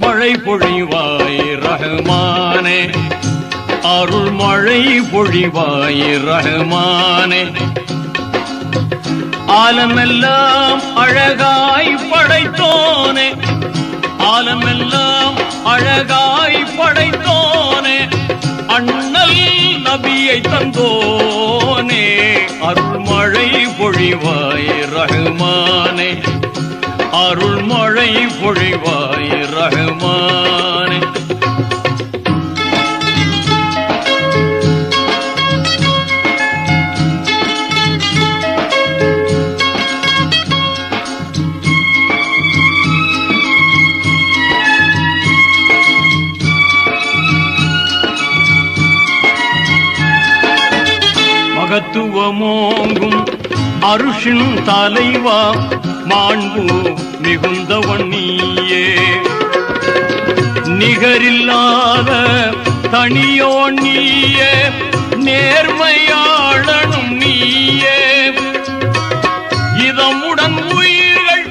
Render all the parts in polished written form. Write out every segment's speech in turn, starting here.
மழை பொழிவாய் ரஹ்மானே, அருள் மழை பொழிவாய் ரஹ்மானே. ஆலமெல்லாம் அழகாய் படைத்தோனே, ஆலமெல்லாம் அழகாய் படைத்தோனே, அண்ணல் நபியை தந்தோனே. அருள் மழை பொழிவாய் ரஹ்மானே, அருள் மழை பொழிவாய் ரஹ்மானே. மகத்துவமோங்கும் அருஷின் தலைவா, மாண்பு மிகுந்தவன் நீயே. நிகரில்லாத தனியோன் நீயே, நேர்மையாளனும் நீயே. இதமுடன் உயிர்கள்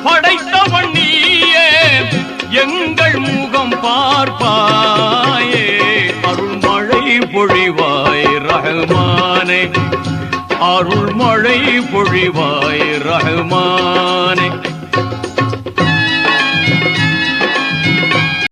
படைத்தவன் நீயே, எங்கள் முகம் பார்ப்பாயே. அருள் மழை பொழிவாய் ரஹ்மானே, அருள் மழை பொழிவாய் ரஹ்மானே.